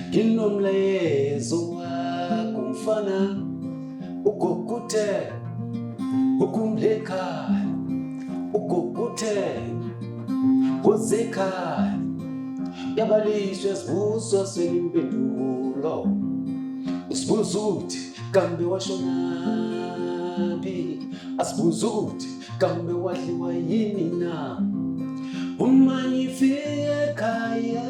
Nginomlezo wakho mfana ukukuthe ukumleka ukukuthe uzeka yabalishwe sibuzo selimpendulo usibuza ukuthi kambe washonaphi asibuza ukuthi kambe wadliwa yini na uma ngifike ekhaya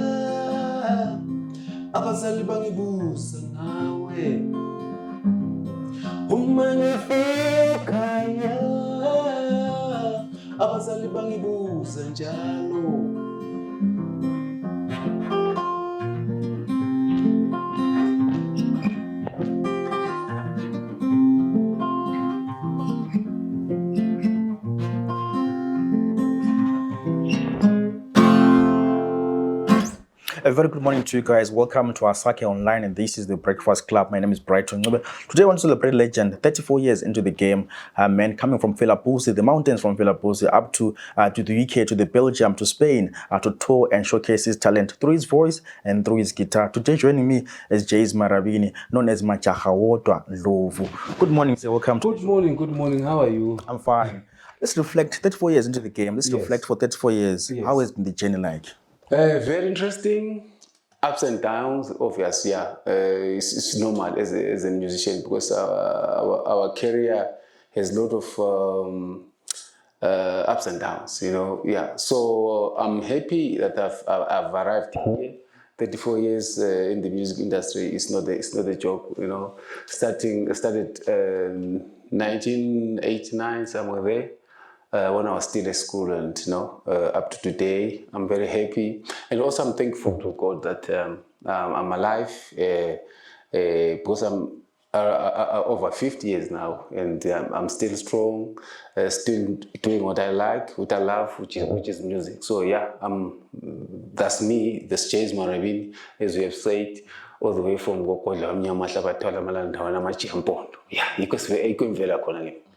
abazali bangibuza ngawe uma ngifike ekhaya abazali bangibuza njalo A very good morning to you guys. Welcome to our Sake Online, and this is the Breakfast Club. My name is Brighton. Today I want to celebrate legend, 34 years into the game, man coming from Philadelphia, the mountains from Philadelphia, up to the UK, to the Belgium, to Spain, to tour and showcase his talent through his voice and through his guitar. Today joining me is Jeys Marabini, known as Majahawodwa Ndlovu. Good morning, sir. Welcome. Good morning. How are you? I'm fine. Let's reflect 34 years into the game. Let's reflect for 34 years. Yes. How has been the journey like? Very interesting. Ups and downs, obviously, yeah. It's normal as a musician because our career has a lot of ups and downs, you know. Yeah. So I'm happy that I've arrived here. 34 years in the music industry is not a joke, you know. I started 1989, somewhere there. When I was still at school, and you know, up to today, I'm very happy, and also I'm thankful to God that I'm alive because I'm over 50 years now, and I'm still strong, still doing what I like, what I love, which is music. So yeah, that's me. That's Jeys Marabini, as we have said, all the way from Gokodla, Mnyamahlabatwala, Malandawana, Machiampondo. Yeah, because we're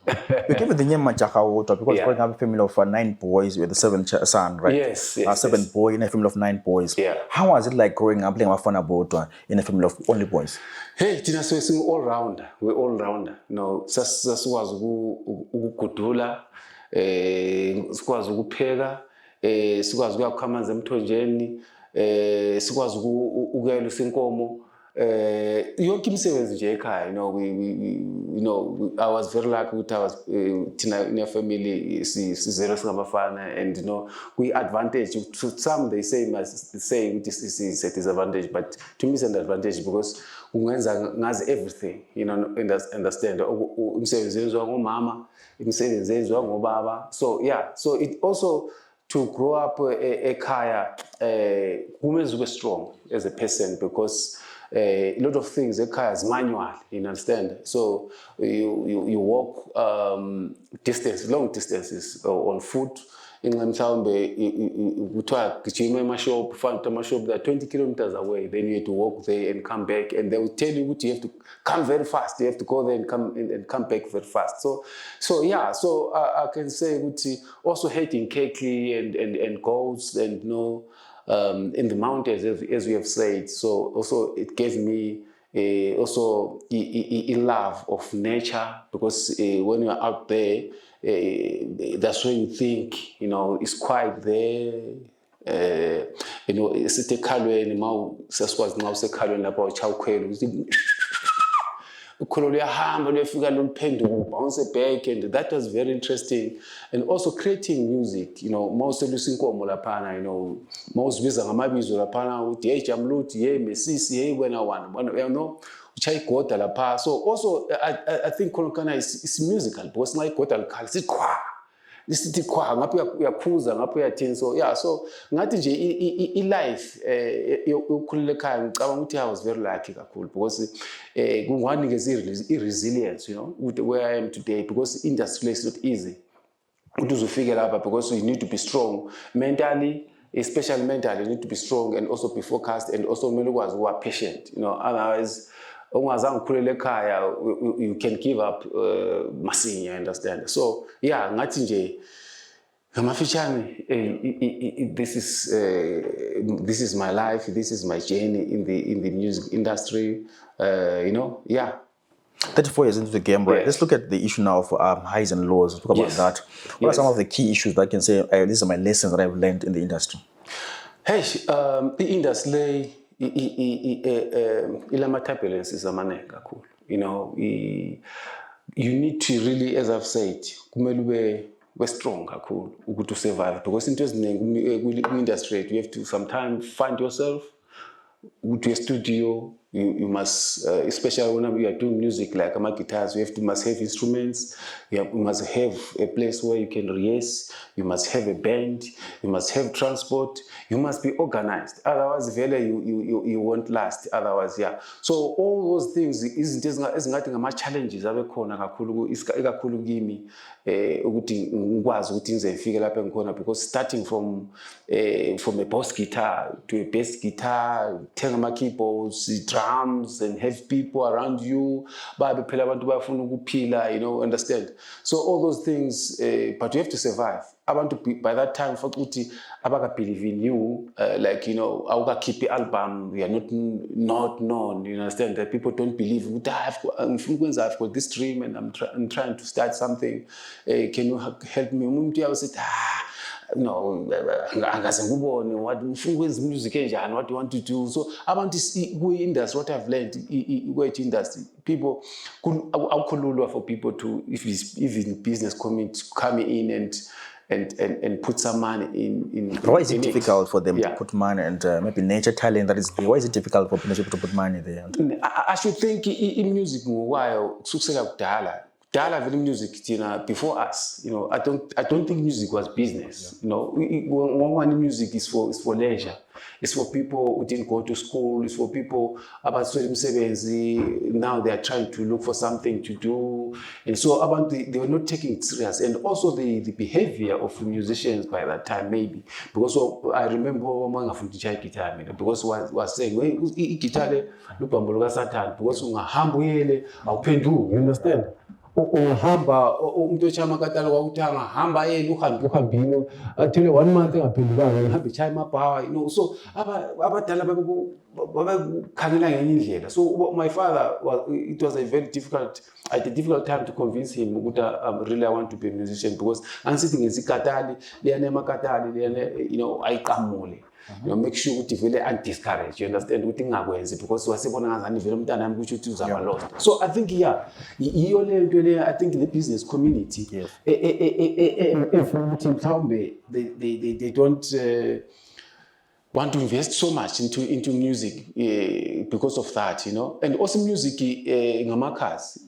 You gave it the name Majahawodwa because growing up a family of 9 boys with the 7th son, right? Yes. 7 boys in a family of 9 boys. Yeah. How was it like growing up playing Majahawodwa in a family of only boys? Hey, Tina, so it's all rounder. We're all rounder. You know, sikwazi ukugudula, sikwazi ukupheka, sikwazi ukuyakha amanzi emthonjeni, sikwazi ukuyelisa inkomo. Yonke imisebenzi nje ekhaya, you know, I was very lucky ukuthi I was in a family sizero singabafana, and you know, we advantage to some. They say it is a disadvantage, but to me it's an advantage because ungenza ngazi everything, you know, understand umsebenzi wenziwa ngomama, umsebenzi wenziwa ngobaba. So yeah, so it also to grow up ekhaya women were strong as a person because a lot of things ekhaya is manual, you understand. So you walk long distances on foot. In mhlawumbe uthiwa gijima emashop, ufana amashop that 20 kilometers away, then you have to walk there and come back, and they will tell you that you have to come very fast, you have to go there and come back very fast. So yeah, so I can say also hating Kekli and goats, and you know, in the mountains, as we have said. So also it gave me also a love of nature, because when you are out there, that's when you think, you know, it's quiet there. You know, sithi ekhalweni sasikwazi nxa usekhalweni lapha uchawukhwela ukholo luyahamba luyafika loluphenduka bounce back, and that was very interesting. And also creating music, you know, mawuselusa inkomo laphana, you know, mawuzibiza ngamabizo laphana uthi hey Jamluti, hey Mesisi, hey wena wana, you know, uchaya igoda lapha. So also I think Kolokana is musical because nxa igoda likhala sithi khwa, lisithi khwa ngapha uyakhuza ngapha uyathini. So yeah, so ngathi nje i-life yokukhulula ekhaya ngicabanga ukuthi I was very lucky kakhulu because kunganikeza i-resilience, you know, where I am today, because industry is not easy. Ukuthi uzufike lapha because you need to be strong mentally, especially mentally. You need to be strong and also be focused, and also kumele ukwazi ukuba patient, you know, otherwise ungazange ukhulele ekhaya you can give up masinya, understand. So yeah, ngathi nje Ngamafitshane, this is my life. This is my journey in the music industry. Yeah. 34 years into the game, right? Yes. Let's look at the issue now of highs and lows. Let's talk about Yes. that. What are some Yes. of the key issues that I can say, these are my lessons that I've learned in the industry? Hey, the industry, ilama turbulences amaningi kakhulu. You need to really, as I've said, kumele ube strong kakhulu ukuthi survive, because into eziningi ku-industry you have to sometimes find yourself, go to a studio. You must, especially when you are doing music like guitars, must have instruments. You must have a place where you can rehearse. You must have a band. You must have transport. You must be organized. Otherwise, you won't last. Otherwise, yeah. So all those things izinto ngama-challenges abekhona kakhulu ikakhulu kimi ukuthi ngikwazi ukuthi ngizefike lapho engikhona, because starting from a boss guitar to a bass guitar, thenga ama-keyboards, drums, and have people around you, babe phela abantu bafuna ukuphila, understand? So all those things, but you have to survive. Abantu by that time futhi abaka-believe in you, awukakhiphi album, you are not known, you understand? That people don't believe ukuthi I've got this dream and I'm trying to start something. Can you help me? Umuntu uyabe no, angaze ngubone what ufuna ukwenza music enjani, what you want to do. So abantu ku-industry, what I've learned industry, people awukhululwa for people to, if even business come in and put some money in. Why is it difficult for them to put money, and maybe nature talent that is there? Why is it difficult for people to put money there? I should think in music ngokwayo kusukela kudala vele music before us, I don't think music was business. One music is for leisure. It's for people who didn't go to school. It's for people abaswele umsebenzi. Now they are trying to look for something to do, and so they were not taking it serious. And also the behavior of musicians by that time, maybe because I remember mangafundisha guitar mina, because was saying guitar lubhambo luka Satan, because ungahamba uyele awuphenduki, you understand? Uhamba umuntu echama katalo kwakutanga hamba yena uhambile athele 1 month engaphendukanga ngihamba echaya amabhawa, so abadala babekhangela ngenye indlela. So my father it was a difficult time to convince him ukuthi really I want to be a musician, because ansithi ngesikatali liyane emakatali liyane ayiqamule. Make sure ukuthi vele undiscourage, you understand, ukuthi ngakwenzi, because wasebona ngazani vele umntana wami kusho ukuthi uzaba lost. So I think iyo le nto le, I think the business community mhlawumbe they don't want to invest so much into music because of that, and also music ngamakhasi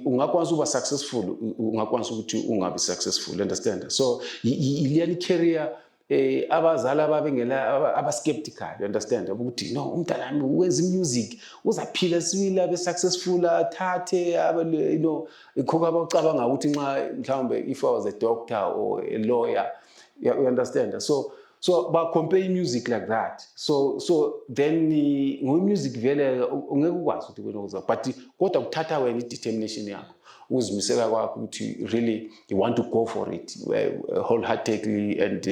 ungakwazi uba successful, ungakwazi ukuthi ungabi successful, understand? So iliyani career abazali ababengela aba-skeptical, you understand, ukuthi no, umntanami wenza music uzaphila sibili abe successful, athathe ikho abacabanga ukuthi nxa mhlawumbe if I was a doctor or a lawyer, you understand? So ba compare music like that. So then music vele ungeke ukwazi ukuthi wena uza, but kodwa kuthatha wena determination yakho, uzimisela kwakho ukuthi really you want to go for it wholeheartedly, and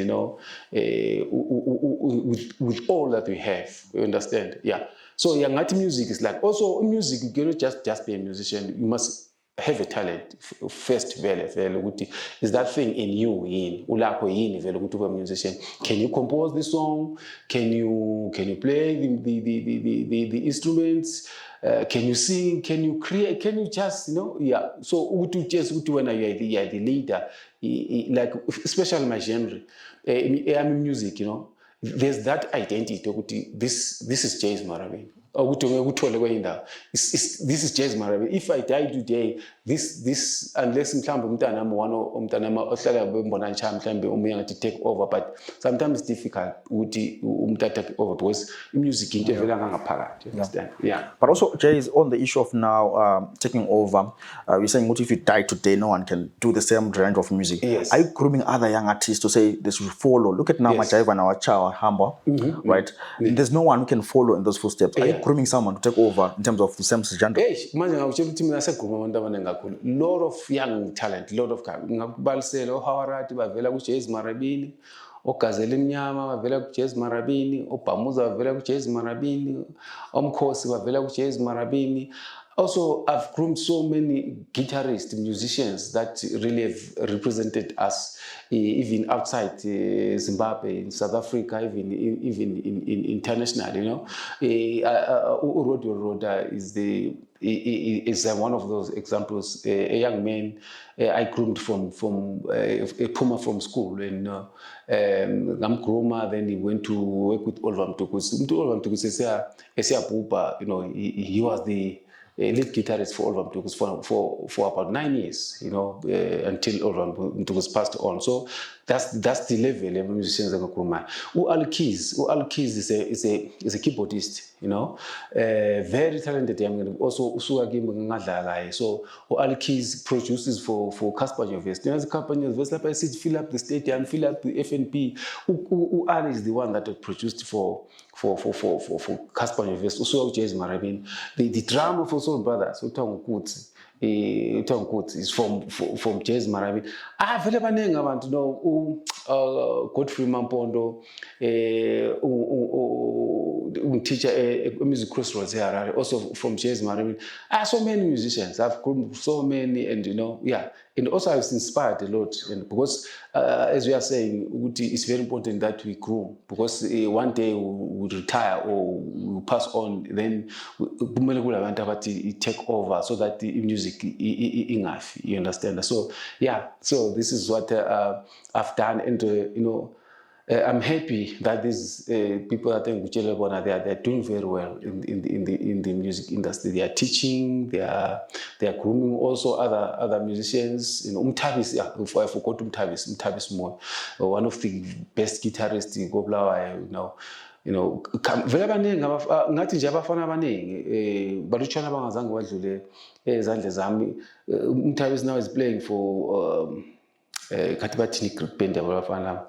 with all that we have, you understand? Yeah. So ngathi music is like, also music, you cannot just be a musician, you must have a talent first vele ukuthi is that thing in you yini, ulakho yini vele ukuthi ube a musician. Can you compose the song? Can you play the instruments? Can you sing? Can you create? Can you just So ukuthi when you are the leader, like especially my genre, I'm in music, there's that identity ukuthi this is Jeys Marabini. This is Jeys Marabini. If I die today, this unless mhlawumbe umntanami ohlala bembona ncha mhlawumbe umuye ngathi take over, but sometimes it's difficult ukuthi umuntu take over because music into evela ngaphakathi, understand? Yeah. But also, Jeys, on the issue of now taking over, you're saying what if you die today, no one can do the same range of music. Yes. Are you grooming other young artists to say they should follow? Look at now, Majahawodwa Ndlovu, Hamba, right? Mm-hmm. There's no one who can follow in those footsteps. Are you grooming someone to take over in terms of the same genre? Manje ngakutshela ukuthi mina segruma abantu abaningi kakhulu. Lot of young talent, lot of ngakubalisela oHawarati bavela kuJeys Marabini, oGazelle Emnyama bavela kuJeys Marabini, oBhamuza bavela kuJeys Marabini, oMkhosi bavela kuJeys Marabini. Also, I've groomed so many guitarists, musicians that really have represented us, even outside Zimbabwe, in South Africa, even in international. You know, Urodio Roda is one of those examples. A young man I groomed from a Puma from school, and I'm groomer. Then he went to work with Oliver Mtukusi. Oliver Mtukusi, you know, he was the lead guitarist for Oliver Mtukusi for about 9 years, you know, until Oliver Mtukusi passed on. So that's the level of musicians that go Al Keys is a keyboardist, you know, very talented young man. Also usuka kimi ngadlala. So Al Keys produces for Casper Nyovest. You know, Casper Nyovest lapha sithi fill up the stadium, fill up the FNP. Al is the one that produced for Casper Nyovest. Usuka Jeys Marabini. The drama for Soul Brothers, Utangukutsi. Is from Jeys Marabini. Vele baningi abantu, no, Godfrey Mampondo, teacher music crossroads here, also from Jeys Marabini. So many musicians. I've groomed so many, and you know, yeah. And also I was inspired a lot, and because as we are saying, it's very important that we groom, because one day we will retire or we will pass on, then we take over so that the music enough, you understand? So yeah, so this is what I've done, and you know, I'm happy that these people that they're doing very well in the music industry. They are teaching, they are grooming also other musicians. You know, Umtabis, I forgot Umtabis more, one of the best guitarists in Goblawa, you know, vele baningi ngathi nje abafana abaningi balutshwana bangazange badlule ezandle zami. Umtabis now is playing for kathi bathini group band abafana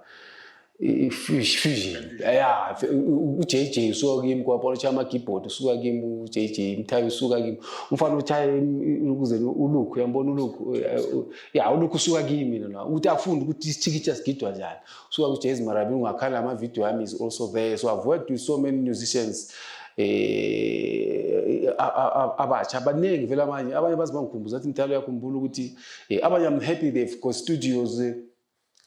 fusion. Yeah, uJJ usuka kimi kwaPolish ama-keyboard usuka kimi uJJ Mthabi usuka kimi umfana uthaya ukuze ulukhu uyambona ulukhu yeah ulukhu usuka kimi mina uthi afunda ukuthi isithikitsha sigidwa njani usuka kuJeys Marabini ungakhala ama-video yami is also there. So I've worked with so many musicians abatsha abaningi vele abanye bazibangikhumbuza ukuthi Mthalo uyakhumbula ukuthi abanye I'm happy they've got studios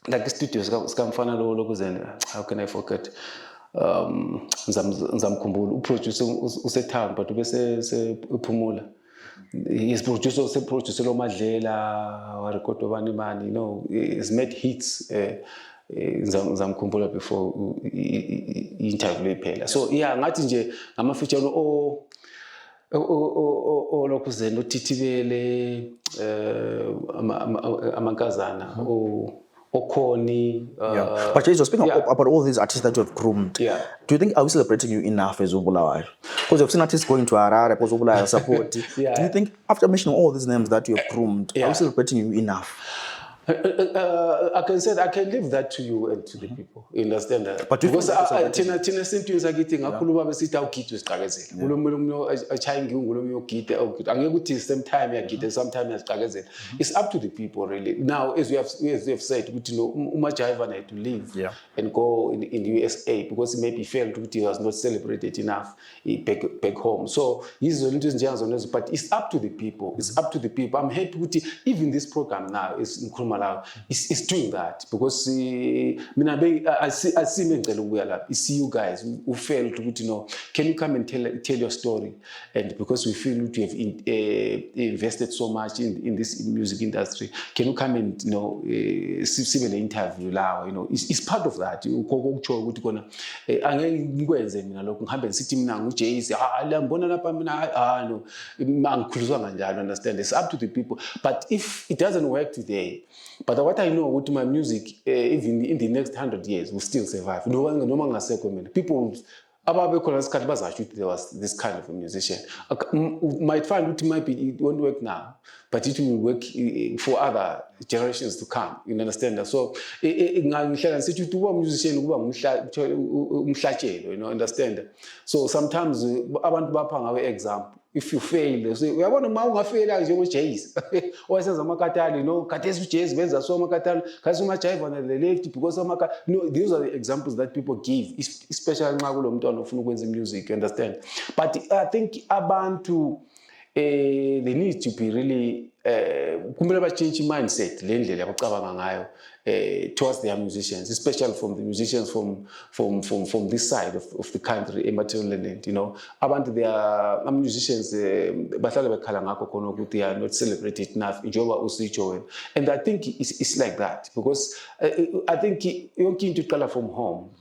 like studios sikamfana lo lokuzena. How can I forget? Nzamkhumbula uproducer usetown but bese uphumula. He's producer lo Madlela wa record obani mani, you know, he's made hits nzamkhumbula before interview iphela. So yeah, ngathi nje ngama feature lokuzena uTithibele amankazana Okoni. Yeah. But Jeys, speaking about all these artists that you have groomed, do you think, are we celebrating you enough as Ubulawayo? Because you've seen artists going to Harare, because Ubulawayo support. Do you think, after mentioning all these names that you have groomed, are we celebrating you enough? I can say that I can leave that to you and to the people. You understand that? But because thina simple sakithi ngakhuluma besithi awugide usiqakezela. Kulo achaya ngulo uyogide angeke uthi same time yagide sometime yasiqakezela. It's up to the people really. Now as we have said ukuthi no uMajahawodwa had to leave and go in USA because he maybe felt ukuthi he was not celebrated enough back home. So yizo into ezinjengazo, but it's up to the people. It's up to the people. I'm happy ukuthi even this program now is is doing that because I see me I see you guys who felt, you know, can you come and tell your story? And because we feel that you have invested so much in this music industry, can you come and, you know, see an interview now? You know, it's part of that. Understand? It's up to the people. But if it doesn't work today, but what I know with my music, even in the next 100 years, will still survive. People, there was this kind of a musician. Might find it won't work now, but it will work for other generations to come. You understand that? So, musician, you know, understand? So sometimes abantu bapha ngawe example. If you fail, say, uyabona uma ungafela njengo Jeys. Owasenza amakatali, you know, khathesi uJeys benza so amakatali, khathesi uMajahawodwa on the left because these are the examples that people give, especially nxa kulomntwana ofuna ukwenza music, you understand? But I think abantu they need to be really kumele ba-change mindset le ndlela abacabanga ngayo towards their musicians, especially from the musicians from this side of the country, emathulelent, you know. Abantu they are musicians bahlala bekhala ngakho khona ukuthi they are not celebrated enough njengoba usitsho wena. And I think it's like that because I think yonke into iqala from home.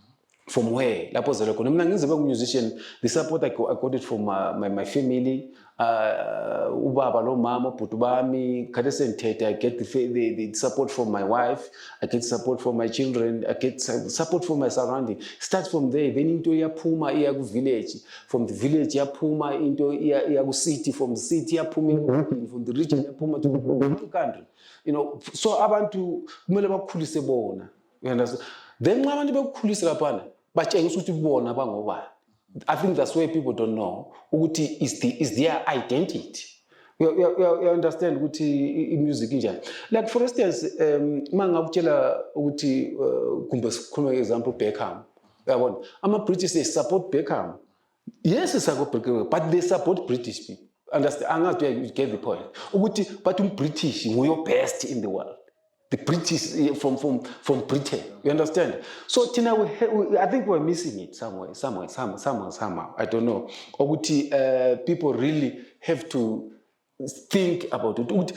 From where? Lapho zelo khona. Mina ngize musician, the support I got it from my family. Ubaba lo mama bhuti bami khathesi ngithethe, I get the support from my wife, I get support from my children, I get support from my surrounding. Start from there, then into iyaphuma iya ku village, from the village iyaphuma into iya ku city, from the city iyaphuma from the region iyaphuma to the country, you know. So abantu kumele bakhulise bona, you understand? Then nxa abantu bekukhulisa laphana batshengisa ukuthi bona bangobani. I think that's where people don't know. Ukuthi is their identity. You understand ukuthi music injani. Like for instance, mangakutshela ukuthi kumbe sikhulume example Beckham. Uyabona, ama-British they support Beckham. Yes, they support Beckham, but they support British people. Understand? Angazi you get the point. Ukuthi but British nguyo best in the world. The British from Britain, you understand? So Tina, I think we're missing it somewhere, somehow. I don't know. Or people really have to think about it.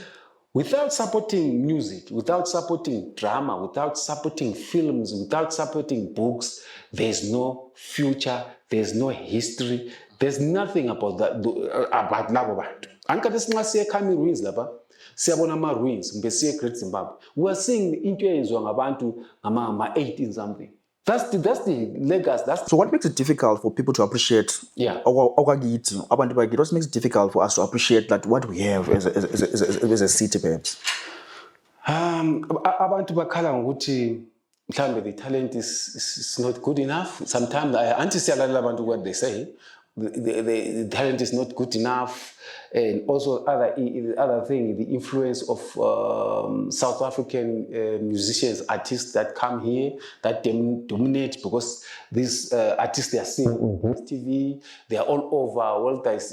Without supporting music, without supporting drama, without supporting films, without supporting books, there's no future, there's no history, there's nothing about that about Labobantu. Anka this coming ruins laba. Siyabona ama-ruins, mbesiye Great Zimbabwe. We are seeing into eyenziwa ngabantu ngama-18 something. That's the legacy. So what makes it difficult for people to appreciate? Yeah. What makes it difficult for us to appreciate that what we have as a city, perhaps? Abantu bakhala ngokuthi mhlambe the talent is not good enough. Sometimes anti-siyalalela abantu what they say. The talent is not good enough, and also other thing, the influence of South African musicians, artists that come here that dominate because these artists they are seen on TV, they are all over.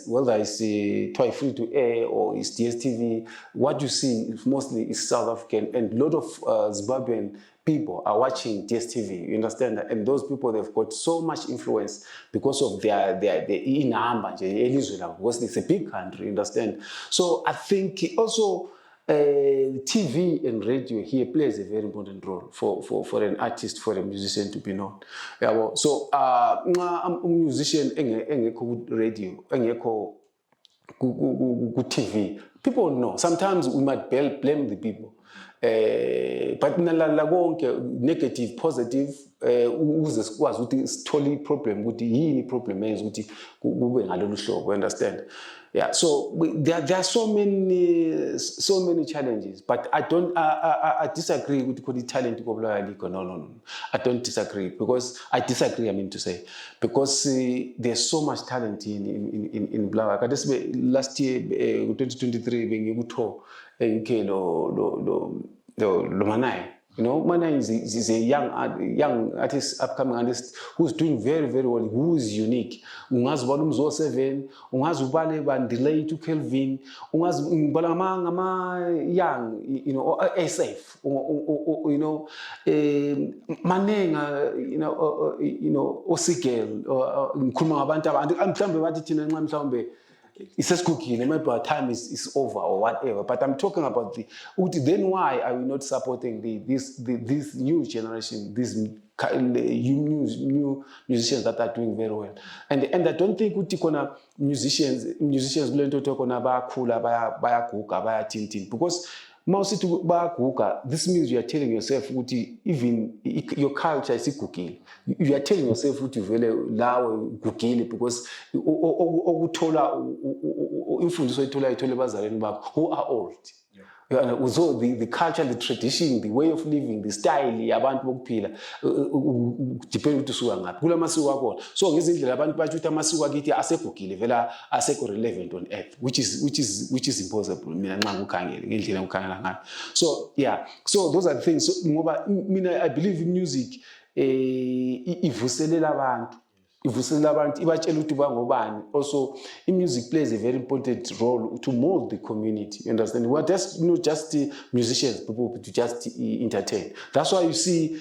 Whether it's Toy Free to Air or it's DSTV, what you see mostly is South African, and a lot of Zimbabwean people are watching DSTV, you understand that? And those people, they've got so much influence because of their because it's a big country, you understand? So I think also TV and radio here plays a very important role for an artist, for a musician to be known. Yeah, well, so I'm a musician engekho radio, engekho ku TV. People know. Sometimes we might blame the people. But nalala konke negative positive uze sikwazi ukuthi sithole problem ukuthi yini problem eyenza ukuthi kube ngalolu hlobo, understand? Yeah, so there are so many challenges, but I disagree with the talent no. I don't disagree because I mean to say, because there's so much talent in Black. Last year 2023 bengikuto UK lo Manai. You know, Manai is a young artist, upcoming artist who's doing very, very well, who is unique. Ungazi volume 07, ungazi ubale delay to Kelvin, ungazi balamang young, you know, safe, you know, manenga, you know, osigel, nkhuluma abantu mhlambe bathi thina nxa mhlambe iseskukile, maybe our time is over or whatever. But I'm talking about then why are we not supporting this new generation, these new musicians that are doing very well? And I don't think kona musicians kulento kona bayakhula bayaguga bayatintin, because This means you are telling yourself even your culture is igugile. You are telling yourself ukuthi vele lawe gugile because okuthola imfundiso ethola ebazaleni bakho who are old. So the culture, the tradition, the way of living, the style yabantu bokuphila depend ukuthi usuka ngaphi kula masiko akhona. So ngezindlela abantu bathi ukuthi amasiko akithi asegugile vela asekho relevant on earth, which is impossible mina nxa ngikhangele ngendlela ngikhangela ngayo. So yeah, so those are the things. So ngoba mina I believe in music ivuselela abantu. Also, music plays a very important role to mold the community. You understand? We're just not just musicians, people to just entertain. That's why you see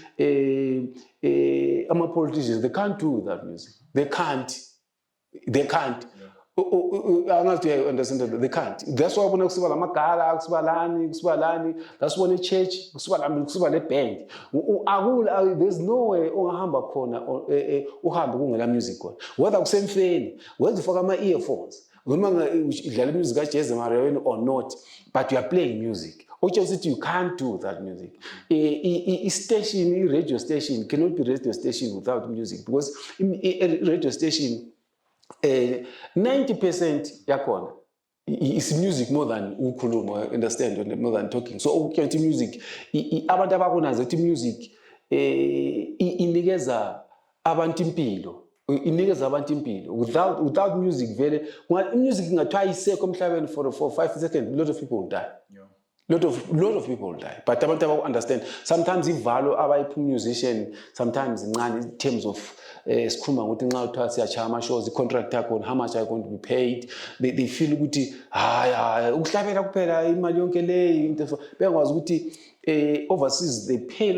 politicians, they can't do that music. They can't. I understand that they can't. That's why when kusiba lamagala, kusiba lani, that's when a church, kusiba le band. There's no way ungahamba khona uhambe kungela music khona. Whether kusemfeni, whether ufaka ama earphones, noma idlala music ka Jeys Marabini or not, but you are playing music. You can't do that music. A radio station cannot be radio station without music because a radio station 90% yakona is music more than ukhuluma, understand, more than talking. So ukuyenti music abantu abakunazo ethi music inikeza abantu impilo. Without music vele music ingathiwa isekho emhlabeni for 5 seconds, a lot of people will die. Lot of people die, but abantu understand. Sometimes ivalo abayiphi musician, sometimes in terms of sikhuluma ukuthi nxa uthiwa siyachaya ama-shows, i-contract yakho, how much are you going to be paid, they feel ukuthi hayi ukuhlabela kuphela imali yonke leyo into bengakwazi ukuthi overseas they pay a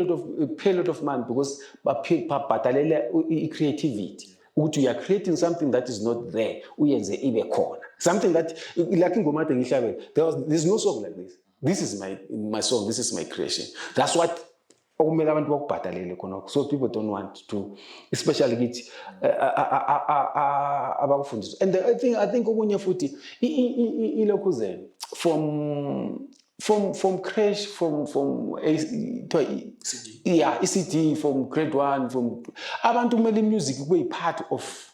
lot of money because babhatalela i-creativity ukuthi you are creating something that is not there uyenze ibe khona, something that like ingoma ade ngihlabela there's no song like this. This is my song, this is my creation. That's what okumele abantu bakubhadalele khona. So people don't want to, especially kithi abakufundiswa. And I think okunye futhi ilokhuzeni from crash from ECD from grade 1 from abantu kumele music kube part of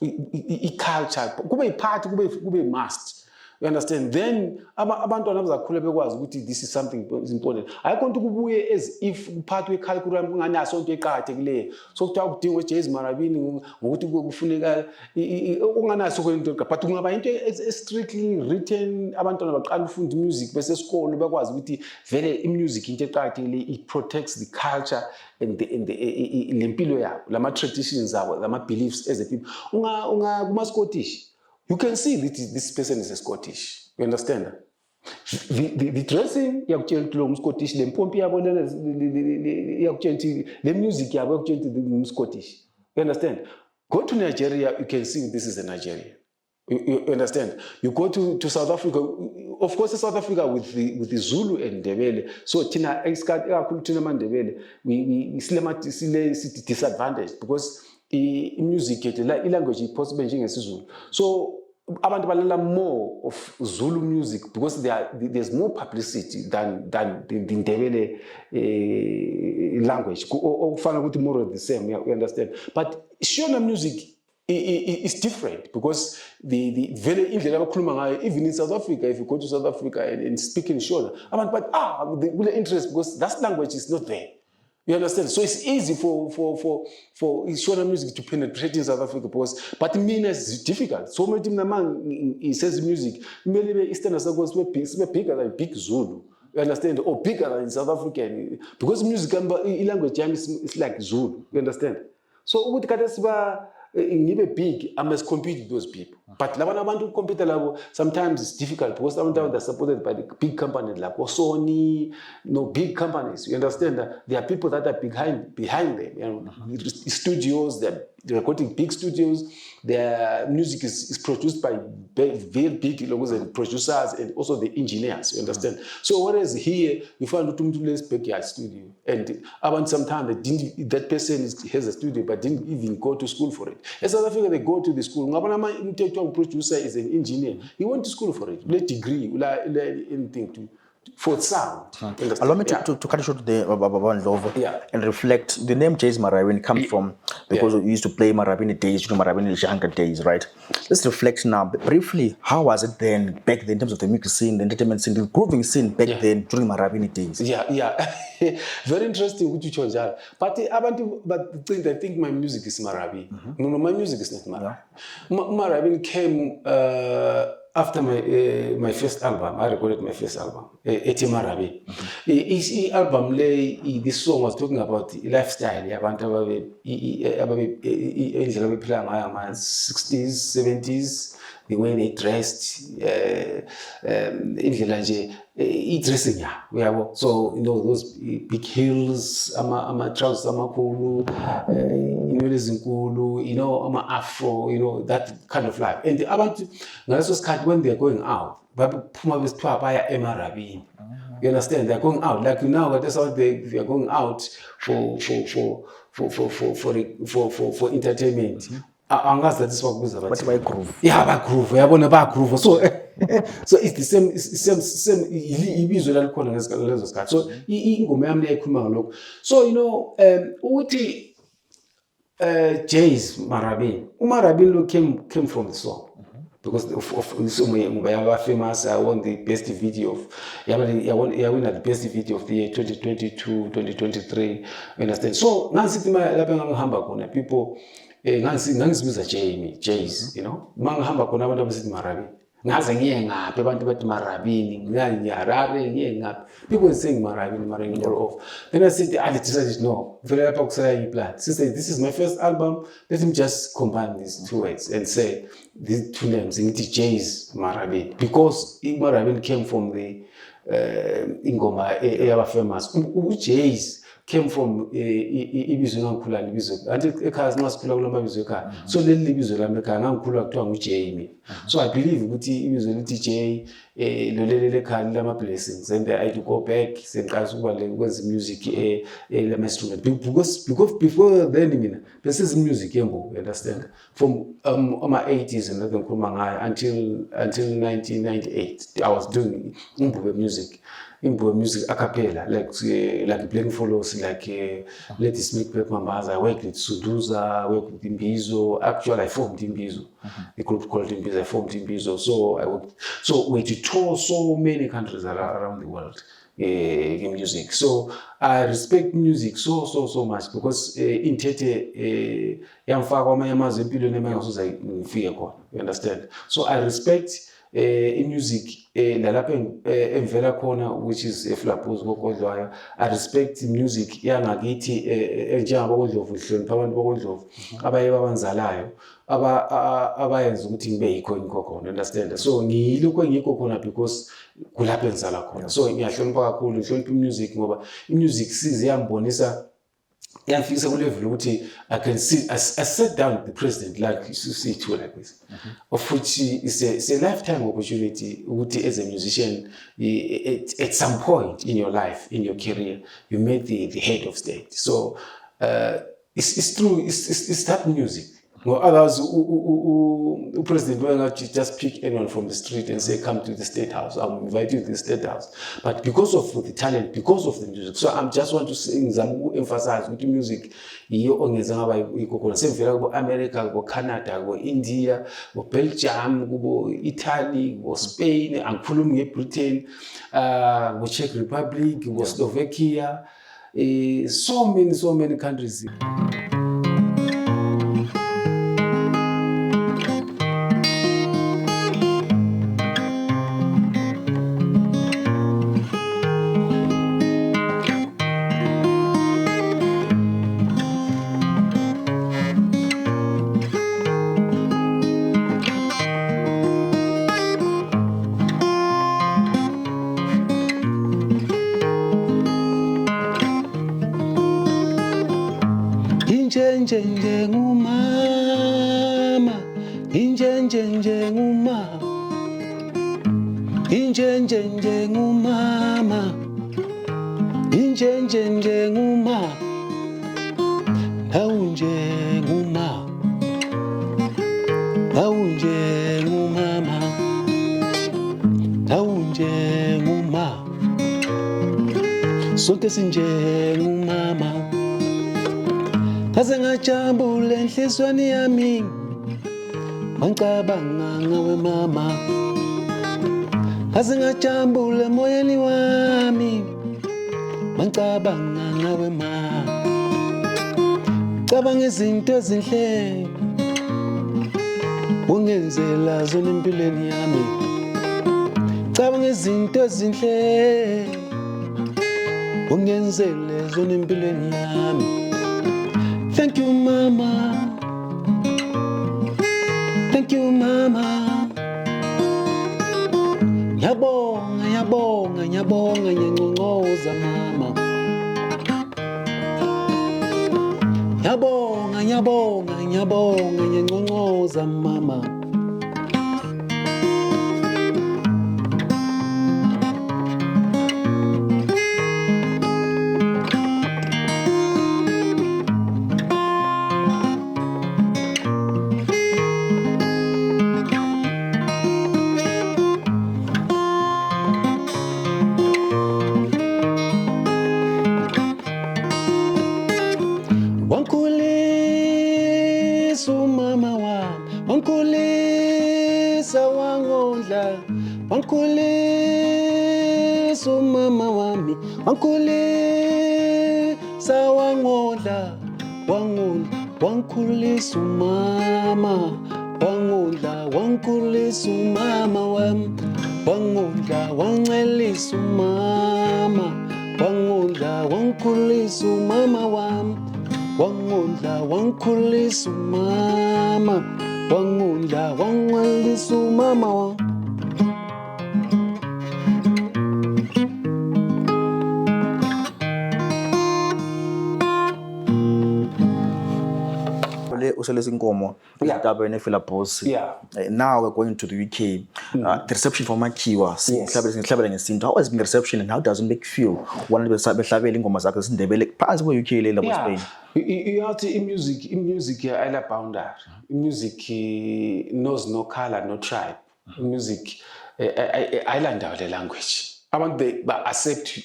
culture, kube part kube must. You understand? Then abantwana bazakhula bekwazi ukuthi this is something important. Ayikonto kubuye as if part we curriculum kunganaso into eqhathekileyo. So kuthiwa kudingwe Jeys Marabini ngokuthi kufuneka unganaso kwento but kungaba into strictly written abantwana baqala ukufunda music bese esikole bekwazi ukuthi vele imusic into eqhathekile it protects the culture and lempilo yabo, lama traditions zabo, lama beliefs as a people. Kuma Scottish you can see that this person is a Scottish. You understand that? The dressing, yakutshela Scottish, le mpompi yabo yakutshela the music yabo yakutshela Scottish. You understand? Go to Nigeria, you can see this is a Nigeria. You understand? You go to South Africa, of course South Africa with the Zulu and Ndebele. So tina Mandebele, we disadvantaged because music language is possible njengesiZulu. So abantu balela more of Zulu music because there's more publicity than the Ndebele language. Okufana ukuthi more of the same, you understand? But Shona music is different because the very indlela abakhuluma ngayo, even in South Africa, if you go to South Africa and speak in Shona, but the interest because that language is not there. You understand? So it's easy for Shona music to penetrate in South Africa because, but in Mina it's difficult. So many times he says music, maybe Eastern South bigger than big Zulu. You understand? Or bigger than South African because music language is like Zulu. You understand? So what ngibe big, I must compete with those people. But labantu compete labo sometimes it's difficult because sometimes they're supported by the big companies like Sony, big companies. You understand that there are people that are behind them. Studios, they're recording big studios. Their music is produced by very big logos and producers and also the engineers. You understand? So whereas here you find Utumtule's backyard studio, and sometimes that person has a studio but didn't even go to school for it. In South Africa, they go to the school. Producer is an engineer. He went to school for it. A degree, anything for its sound. Allow me to cut it short today about Ndlovu Yeah. and reflect. The name Jeys Marabini comes from because we used to play Marabini days, Marabini younger days, right? Let's reflect now briefly. How was it then back then in terms of the music scene, the entertainment scene, the grooving scene back then during Marabini days? Yeah. Very interesting what you chose. But I think my music is Marabi. No, my music is not Marabi. Marabi came after my first album. I recorded my first album, Eti Marabi. This album, this song was talking about lifestyle. Abantu ababe phila ngayo ama 60s, 70s. The way they dressed, indlela nje dressing yabo. So those big heels, ama trousers amakhulu, inwele ezinkulu, ama afro, that kind of life. And abantu ngaleso sikhathi when they are going out, baphuma besithiwa baya eMarabini. You understand? They are going out like now. That's how they are going out for entertainment. Angazi that is what goes about. What by groove? Yeah, by groove. Yabona ba groove. So it's the same ibizwe lalikhona ngalezo sikhathi. So ingoma yami leyikhuluma ngalokho. So uthi Jeys Marabini. uMarabini lo came from the song. Because of famous, I won the best video of I won the best video of the year 2022, 2023. You understand? So ngansithi lapha ngihamba khona people ngangizibiza Jeys, mangihamba khona abantu abasithi Marabini. Ngaze ngiye ngaphi abantu bathi Marabini, ngiyarare ngiye ngaphi. People were saying Marabini all off. Then I decided no, vele lapha kusela iplan. Since this is my first album, let him just combine these two words and say these two names, ngithi Jeys Marabini, because Marabini came from the ingoma eyaba famous. Jeys came from ibizwe ngangikhula libizwe anti ekhaya sinasikhula kulamabizo ekhaya. So leli libizwe lami ekhaya ngangikhula kuthiwa nguJay mina. So I believe ukuthi ibizwe lithi Jay lo leli lekhaya lama blessings, and I had to go back sengiqala ukwenza music lama instrument because before then mina bese music yembo, you understand, from ama 80s and nothing ngikhuluma ngayo until 1998 I was doing imbuve music a cappella, like playing follows, like Let It Speak Mambaza. I worked with Suduza, I worked with Imbizo. Actually, I formed Imbizo. The group called Imbizo. I formed Imbizo. So we tour so many countries around the world in music. So I respect music so much because in Tete, yamfaka amazwe empilo nemangazuza ngifike khona. You understand? So I respect in music lalapha emvela khona, which is eFlapuz kokodlwayo. I respect music yangakithi njengabokondlovu, ngihlonipha abantu bokondlovu abaye babanzalayo abayenza ukuthi ngibe yikho khona, understand? So ngiyilokho engikho khona because kulapha enzala khona. So ngiyahlonipha kakhulu, ngihlonipha music ngoba music size yangibonisa yangifikisa kulevel ukuthi I can see I sat down with the president like you see too like this, of which it's a lifetime opportunity ukuthi as a musician at some point in your life, in your career, you made the head of state. So it's true, it's that music. Well, others, President will just pick anyone from the street and say, come to the State House. I'll invite you to the State House. But because of the talent, because of the music. So I just want to emphasize with the music, America, Canada, India, Belgium, Italy, Spain, and Britain, Czech Republic, Slovakia, so many countries. sonke sinjengumama ngaze ngajambula enhlizweni yami ngicabanga ngawe mama ngaze ngajambula emoyeni wami ngicabanga ngawe mama cabanga izinto ezinhle ungenzela zona empilweni yami cabanga izinto ezinhle ungenzele zona empilweni yami. Thank you mama, thank you mama. Ngiyabonga ngiyabonga ngiyabonga ngiyanconcoza mama. Ngiyabonga ngiyabonga ngiyabonga ngiyanconcoza mama. Wankulisa umama wami, wankulisa wangondla, wankulisa umama wami, wankulisa wangondla, wankulisa umama, wangondla, wankulisa umama wami, wangondla, wancelisa umama, wangondla, wankulisa umama wami. Wangondla wankulisa umama wangondla wancelisa umama wa Uselenkomo itabene eFilabos. Now we're going to the UK. The reception for Makiwa sihlabele ngesinto. How has been the reception and how does it make you feel when behlabela ingoma zakhe sindebele phansi kwe-UK lela Spain? Yathi imusic ayila boundary. Music knows no color, no tribe. Music ayila le language. Abantu ba accept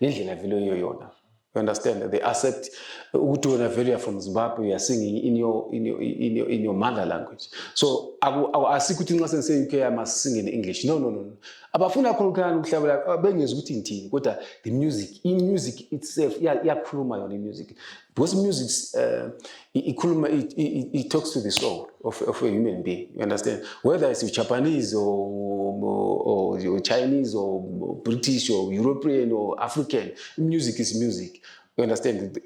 ngendlela vele yoyona. You understand that they accept you are from Zimbabwe, you are singing in your mother language. So I see kuti nxa sense UK I must sing in English. No. Abafuna khulukana ukuhlabela bengeza ukuthi ngithini kodwa the music itself iyakhuluma yona music. Because music it talks to the soul of a human being. You understand? Whether it's Japanese or Chinese or British or European or African, music is music. You understand?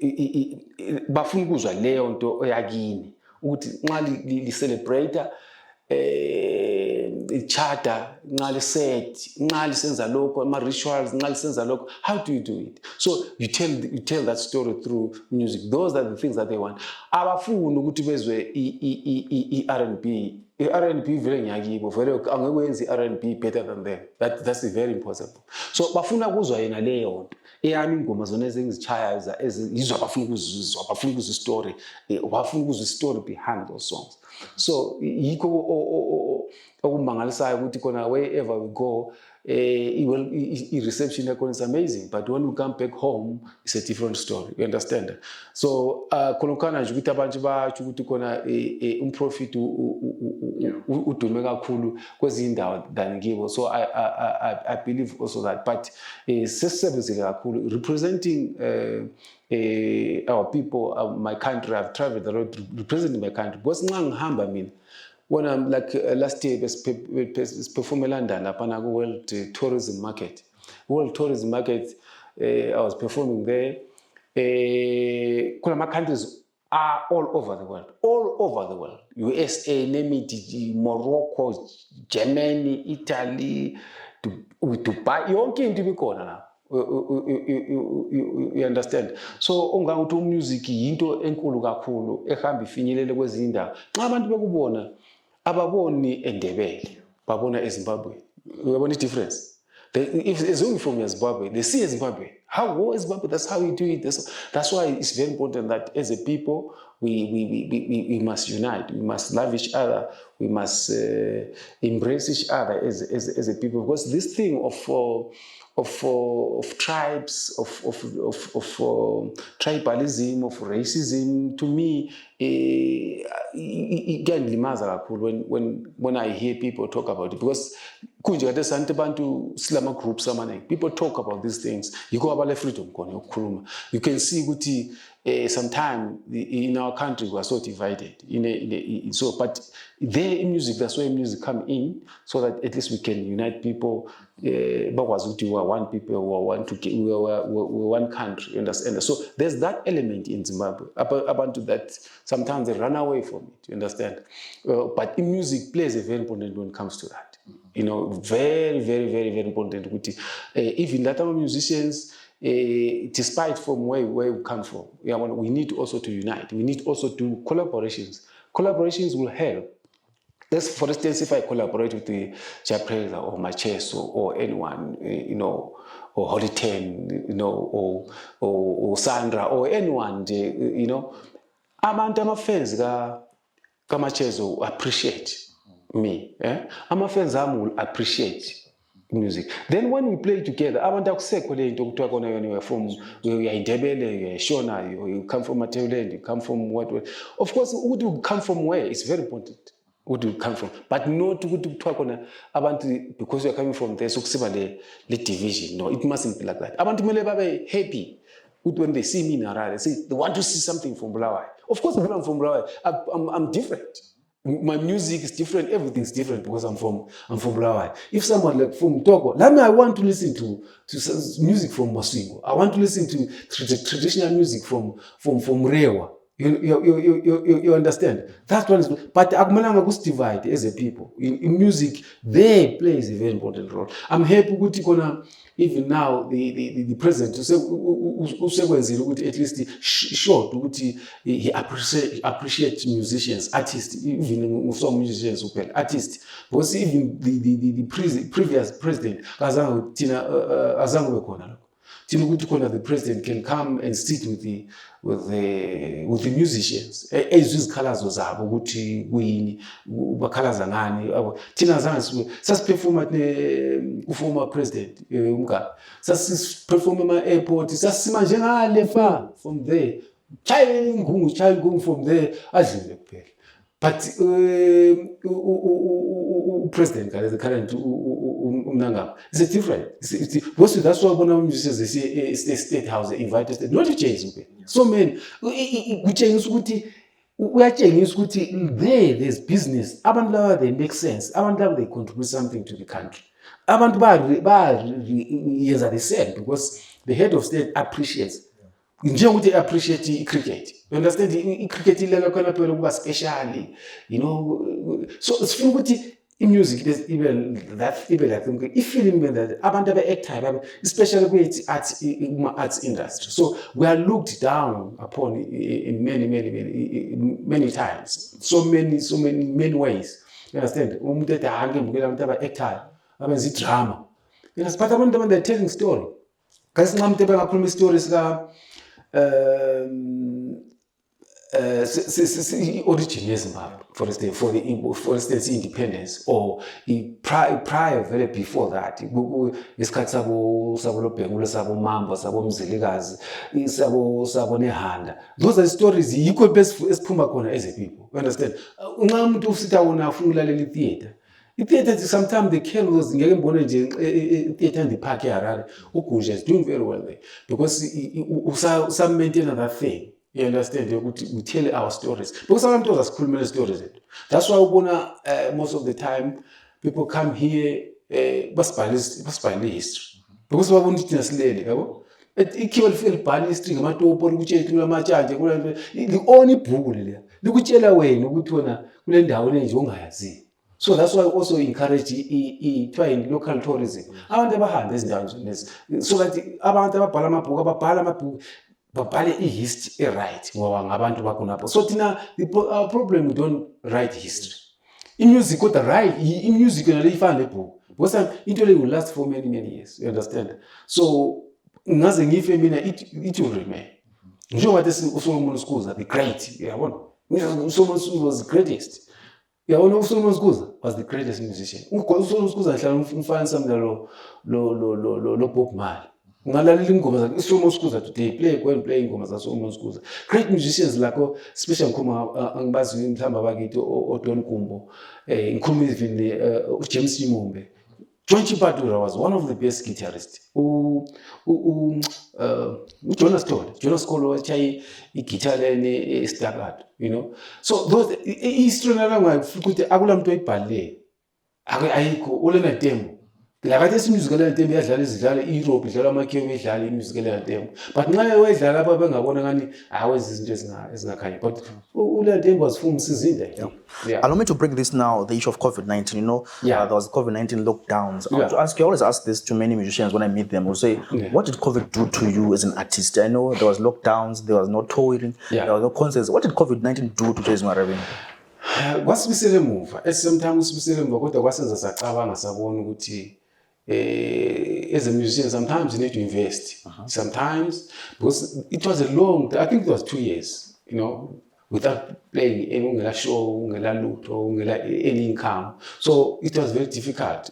Bafuna ukuzwa leyo nto oyakini ukuthi nxa li celebrate charter nxa li set nxa lisenza lokho ama rituals nxa lisenza lokho, how do you do it? So you tell that story through music. Those are the things that they want. Abafuna ukuthi bezwe R&B. R&B vele ngiyakibo vele angekwenzi R&B better than them. That's very impossible. So bafuna ukuzwa yena leyo nto. Eyami ingoma zona ezengizichaya izwa bafuna ukuzizwa, bafuna ukuzwa story, bafuna ukuzwa story behind those songs. So yikho okumangalisayo ukuthi khona wherever we go reception yakhona is amazing, but when we come back home it's a different story. You understand? So khonokana nje ukuthi abantu bathi ukuthi khona umprofit udume kakhulu kwezindawo than kibo. So I believe also that, but sesebenzile kakhulu representing our people, my country. I've traveled a lot representing my country because nxa ngihamba mina when I'm like last year perform London upon a World Tourism Market. World Tourism Market, I was performing there. My countries are all over the world. USA, name it, Morocco, Germany, Italy, Dubai, yonke into ibikhona la. You understand? So ungakuthi music into enkulu kakhulu ehamba ifinyelele kwezindawo. Nxa abantu bekubona ababoni eNdebele, babona eZimbabwe. You have any difference? If it's only from Zimbabwe, they see Zimbabwe. How is Zimbabwe? That's how we do it. That's why it's very important that as a people, we must unite. We must love each other. We must embrace each other as a people. Because this thing of tribes, of tribalism, of racism, to me, kuyandilimaza kakhulu when I hear people talk about it. Because kunje kade santi bantu silama groups amaningi, people talk about these things. Yiko abale freedom khona yokukhuluma. You can see ukuthi sometimes in our country we are so divided. But there in music, that's where music come in, so that at least we can unite people. Bakwazi ukuthi we are one people, we are one country. You understand? So there's that element in Zimbabwe. Abantu that sometimes they run away from it. You understand? But in music plays a very important when it comes to that. Very, very, very, very important. Even that our musicians, despite from where we come from, we need also to unite. We need also to collaborations. Collaborations will help. For instance, if I collaborate with the Japreza or Macheso or anyone, or Holy Ten, or Sandra or anyone, abantu amafans kaMacheso appreciate me. Amafans will appreciate music. Then when we play together, abantu akusekho le into kuthiwa kona yona from we are in Ndebele, Shona, you come from Matewland, you come from what? Of course, who do come from where? It's very important. Where do you come from? But not to talk on abantu because you are coming from there, so the division. No, it mustn't be like that. Abantu mele babe happy when they see me in Harare. They say they want to see something from Bulawayo. Of course, I'm from Bulawayo. I'm different. My music is different. Everything's different because I'm from Bulawayo. If someone like from Togo, I want to listen to music from Masvingo. I want to listen to traditional music from Rewa. You understand? That's what is. But akumelanga kusdivide as a people. In music, they plays a very important role. I'm happy ukuthi kona even now the president usekwenzile ukuthi at least short ukuthi he appreciate musicians, artists, even some musicians uphela artists, because even the previous president azange bekhona lokho. The president can come and sit with the musicians. Izikhalazo zabo ukuthi kuyini bakhalaza ngani. Thina zange sasiperforma former president umka. Sasiperforma ema-airport, sasima njengale fa from there. Chaya ingungu from there adlule kuphela. But president, the current Umnangam, it's different. That's why when I'm using the state house, they invited state, not the Jeys. So many, we are changing there's business. Abantu they make sense. Abantu they contribute something to the country. Abantu yes, they said because the head of state appreciates. Njengokuthi appreciate cricket. You understand? Cricket ilelo khona phela kuba specially, so it's ukuthi in music there's even like if you remember that abantu abe-actor especially kwi-arts industry, so we are looked down upon in many times, so many ways. You understand? Umuntu ethi hange ngibukela abantu abe-actor abenza idrama, but abantu they're telling story. Kasi ngamntu bengakhuluma story sika origin yeZimbabwe, for instance, independence, or prior very before that, isikhathi sabo loBhengulo, sabo Mambo, sabo Mzilikazi, sabo Nehanda. Those are the stories yikho esiphuma khona as a people. You understand? Unxa umuntu usitha wona afuna ukulalela itheater. Theater, sometimes they kill those theater in the park Harare. Ugunja is doing very well there because some maintain another thing. You understand? We tell our stories because some of us cool stories. That's why most of the time people come here by history because we want to slowly. Ikiwa feel bad history ngamatopo ukuchethu lamajanje the only book le likutshela wena ukuthi wona kule ndawo lenje ongayazi. So that's why I also encourage in local tourism. Abantu abahambe ezindaweni lezi so that abantu ababhala amabhuku babhale history right ngoba ngabantu bakhonapho. So thina our problem, we don't write history. In music in music yona le ifana lebhuku because into le will last for many years. You understand? So ngaze ngife mina it will remain. Njengoba uSolomon Skuza the great, yabona. uSolomon Skuza was the greatest. Yabona uSolomon Skuza was the greatest musician. uSolomon Skuza ngihlala umfanisa mina lo Bob Marley. Ungalalela ingoma zakhe uSolomon Skuza today play ingoma zaSolomon Skuza. Great musicians lakho special ngikhuluma angibazi mhlamba bakithi oDon Gumbo ngikhuluma even uJames Imombe. John Chipadura was one of the best guitarists. Jonas Cole wachaya guitar lene staccato, you know. So those history nalanga ukuthi akula muntu oyibhalile. Ayikho olena demo. Lakathi musical demo yadlala izidlala eEurope idlala amakhewu idlala musical demo. But nxa wedlala lapha bengabona ngani awenza izinto ezingakhanyi. But ule demo was from sizinde. Yeah. Allow me to bring this now, the issue of COVID-19. You know, there was COVID-19 lockdowns. I want to ask you, I always ask this to many musicians when I meet them. We'll say, what did COVID do to you as an artist? I know there was lockdowns, there was no touring, there was no concerts. What did COVID-19 do to Jeys Marabini? Kwasibisele emuva. Sometimes usibisele emuva kodwa kwasenza sacabanga sabona ukuthi as a musician, sometimes you need to invest. Sometimes, because it was a long, I think it was 2 years, you know, without playing any show, any income. So it was very difficult.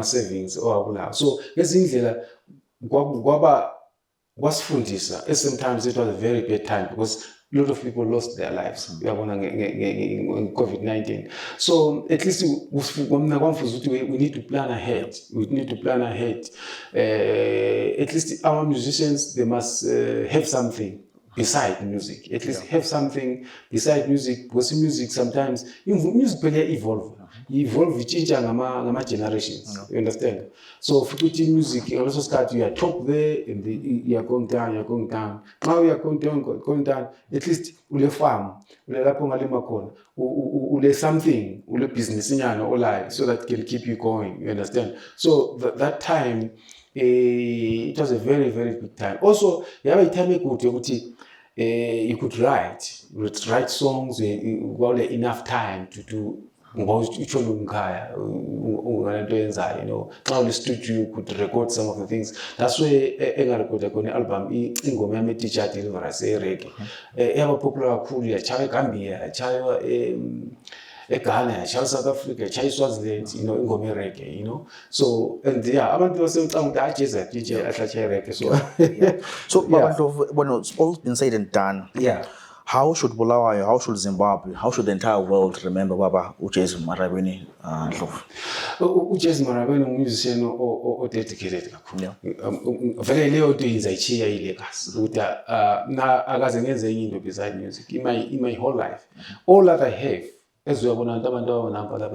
Savings or so sometimes it was a very bad time because a lot of people lost their lives in COVID-19. So at least we need to plan ahead. We need to plan ahead. At least our musicians, they must have something beside music. At least have something beside music, because music sometimes, music really evolve. Evolve, change ngama generations. You understand? So if you do music, you also start, you are top there, and you are going down, you are going down. Now you are going down, at least ule farm, ule lapo ngalima kona, ule something, ule business inyana olai, so that can keep you going. You understand? So that time, it was a very, very big time. Also, you have a time you could write songs, you got enough time to do. You know, now the studio you could record some of the things. That's why I record an album. Ingoma yami teacher deliver say reggae. Ever popular cool ya chawe Gambia, chawe Ghana, chawe South Africa, chawe Swaziland. You know, ingoma reggae. You know, so and abantu basemtamo Jeys DJ atlacha reggae. So when it's all been said and done, how should Bulawayo, how should Zimbabwe, how should the entire world remember Baba Jeys Marabini Ndlovu? Jeys Marabini musician or dedicated. Very little to his achieve legacy. Na agazengenze into beside music in my whole life. All that I have. As we are going to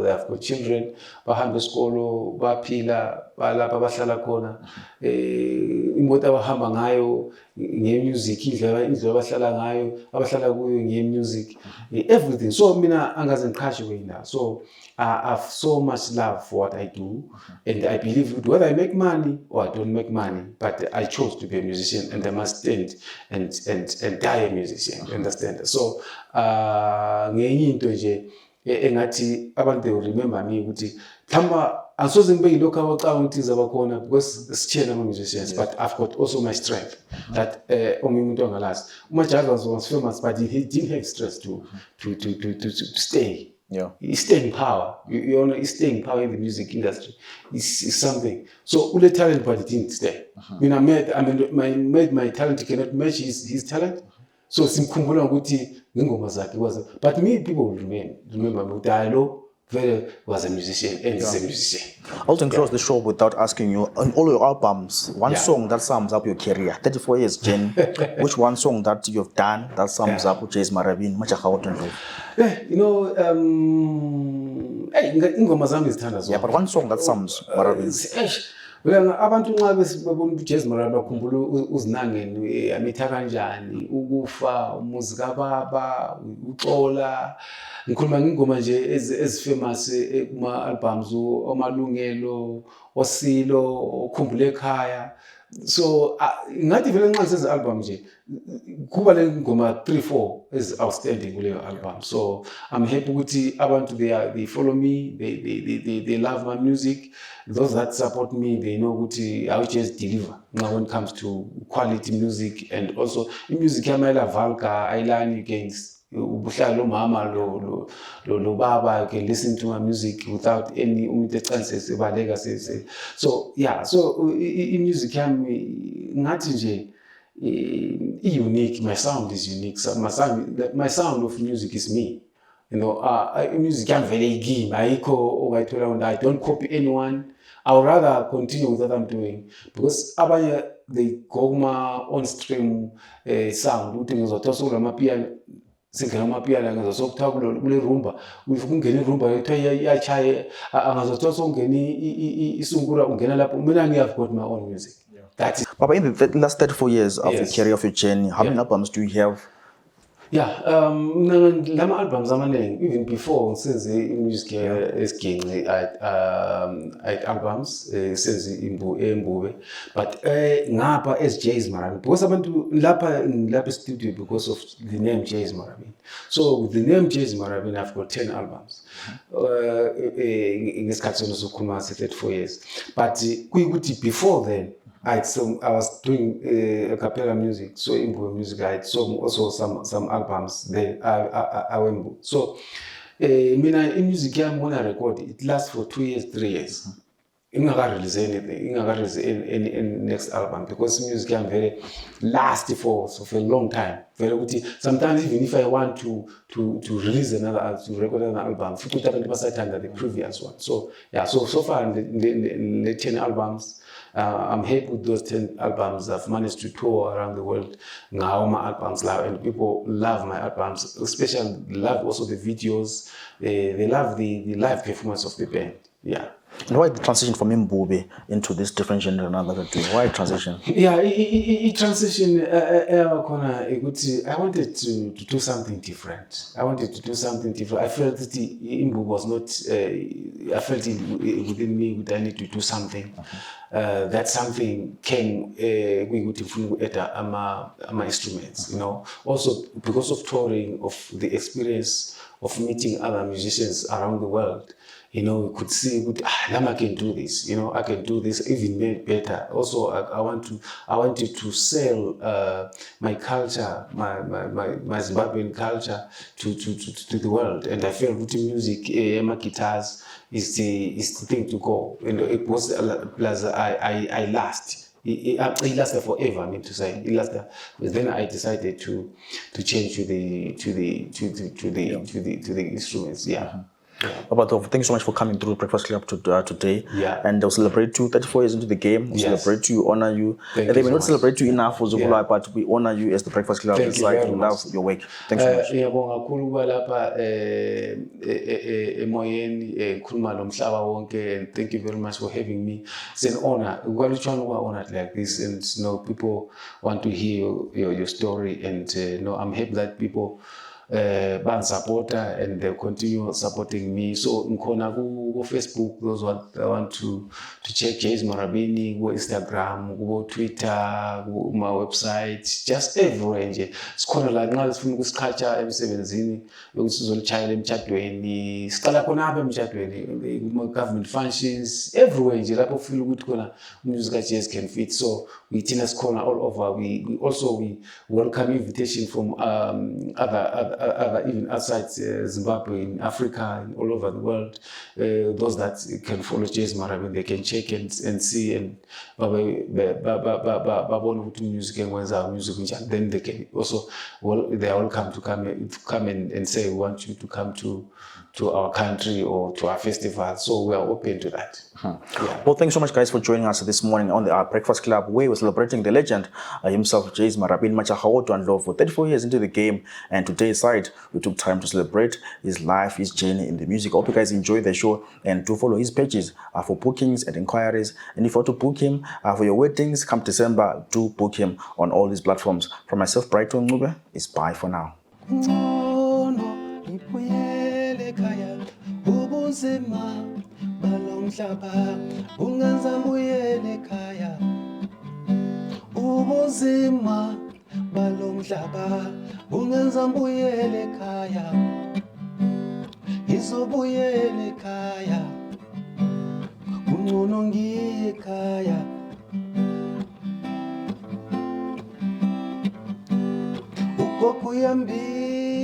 they have got children, bahamba esikolo, baphila, balapha bahlala khona, imoto abahamba ngayo ngemusic, indlela abahlala ngayo, abahlala kuyo ngemusic, everything. So mina angaze ngiqhashe wena. So I have so much love for what I do, and I believe whether I make money or I don't make money, but I chose to be a musician, and I must stand and die a musician. You understand? So ngenye into nje engathi abantu they will remember me ukuthi thamba angisoze ngibe yilokho abacanga ukuthi zabakhona because sithena ama musicians, but I've got also my strength that omunye umuntu angalazi. Majahawodwa was famous, but he didn't have stress to stay. He's staying power. You know, he's staying power in the music industry. It's something. So ule talent, but he didn't stay. My talent cannot match his talent. So simkhumbula ukuthi ngengoma zakhe was, but me people will remember me Dialo was a musician and is a musician. I also close the show without asking you, on all your albums, one song that sums up your career, 34 years, Jen, which one song that you've done that sums up Jeys Marabini, Majahawodwa Ndlovu? You know, ingoma zami zithanda zonke. But one song that sums Marabini. Abantu nxa besibona uJeys Marabini bakhumbula uzinangeni amitha kanjani, ukufa, umuzi kababa, uxola. Ngikhuluma ngingoma nje ezifamous kuma albums omalungelo, osilo, ukhumbule ekhaya. So ngathi vele nxa senze album nje kuba le ngoma 3-4 is outstanding kuleyo album. So I'm happy ukuthi abantu they follow me, they love my music. Those that support me, they know ukuthi I will just deliver now when it comes to quality music. And also music yami ayila ayilani against ubuhlala lo mama lo baba. You can listen to my music without any umuntu ecanse sebaleka so yeah, so music yami ngathi nje unique. My sound is unique. So my sound of music is me. You know, music yami vele igimi ayikho ongayithola. I don't copy anyone. I would rather continue with what I'm doing because abanye they go ma on stream sound uthi ngizothosa kulamapiano singena amapiano ngizosokutha kule rumba ungena irumba ethiwa iyachaya angazothosa ungena isungura ungena lapho mina I've got my own music. That is Papa, in the last 34 years of your career, of your journey, how many albums do you have? Yeah, lama albums amaningi even before senze music esigingci at albums senze imbube but ngapha as Jeys Marabini because abantu lapha studio because of the name Jeys Marabini. So with the name Jeys Marabini I've got 10 albums ngesikhathi sokukhuluma 34 years but kuyikuthi before then I was doing a cappella music, so Imbu music. I had also some albums there. I went so. In music, when I record, it lasts for 2 years, 3 years. I'm not gonna release anything. I'm not gonna release any next album because music can very last for a long time. Very good. Sometimes even if I want to release to record another album, I put up under the previous one. So yeah, so far in the 10 albums. I'm happy with those 10 albums. I've managed to tour around the world. Now my albums love, and people love my albums. Especially love also the videos. They love the live performance of the band. Yeah. And why the transition from Mbube into this different genre now that you're doing? Why transition? Yeah, transition. I wanted to do something different. I felt that Mbube was not. I felt it within me that I need to do something. That something came at my instruments. You know, also because of touring, of the experience of meeting other musicians around the world. You know, you could see, I can do this. You know, I can do this even better. Also, I wanted to sell my culture, my Zimbabwean culture to the world. And I felt with music, my guitars is the thing to go. You know, it was plus I last. It lasted forever. I mean to say, it lasted. But then I decided to change to the instruments. Yeah. Papa, thank you so much for coming through the Breakfast Club today. Yeah. And they'll celebrate you 34 years into the game. We'll celebrate you, honor you. Thank and they you may so not much. celebrate you enough for Zukula, but we honor you as the Breakfast Club. Thank you very we much. love your work. Thanks so much. Ngiyabonga kakhulu kuba lapha emoyeni khuluma nomhlaba wonke, and thank you very much for having me. It's an honor. We're trying to honored like this, and you know, people want to hear your story, and you know, I'm happy that people ban supporter and they continue supporting me. So ngkhona ku Facebook, those want to check Jeys Marabini, ku Instagram, ku Twitter, ku my website, just everywhere nje. Sikhona la nxa sifuna ukusichacha emsebenzini yokuthi sizolichayela emtshadweni, siqala khona apha emtshadweni, kuma government functions, everywhere nje lapho feel ukuthi khona music Jeys can fit. So we thina sikhona all over. We also welcome invitation from other even outside Zimbabwe, in Africa, and all over the world. Those that can follow Jeys Marabini, they can check and see and music, then they can also they are welcome to come and say we want you to come to our country or to our festival. So we are open to that. Yeah. Well, thanks so much, guys, for joining us this morning on the Breakfast Club, where we're celebrating the legend himself, Jeys Marabini, Majahawodwa Ndlovu, 34 years into the game. And today's side, we took time to celebrate his life, his journey in the music. I hope you guys enjoy the show and do follow his pages for bookings and inquiries. And if you want to book him for your weddings, come December, do book him on all these platforms. From myself, Brighton Ngube, it's bye for now. Balomhlaba ungenza mbuyele ekhaya ubunzima balomhlaba bungenza mbuyele ekhaya ngizobuyela ekhaya kungcono ngiye ekhaya ugogo uyambiza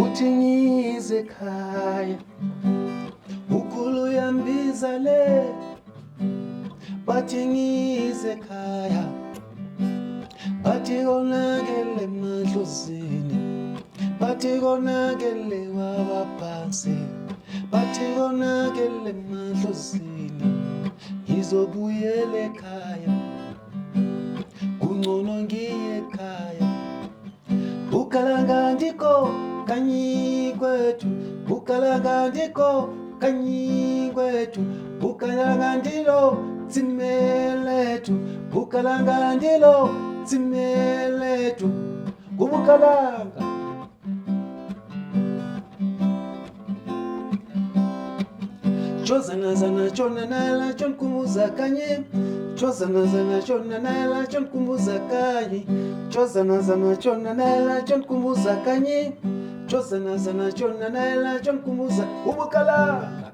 uthi ngize ekhaya ukhulu uyambiza le bathi ngize ekhaya bathi konakele emadlozini bathi konakele wabaphansi bathi konakele emadlozini ngizobuyela ekhaya kungcono ngiye ekhaya ukalanga ndiko kanyi kwethu ukalanga ndiko kanyi kwethu ukalanga ndilo tsimelethu ukalanga ndilo tsimelethu kubukalanga chozana zana chona nala chon kumuza kanye chozana zana chona nala chon kumuza kanye chozana zana chona nala chon kumuza kanye chozana zana chona nala chon kumuza kubukalanga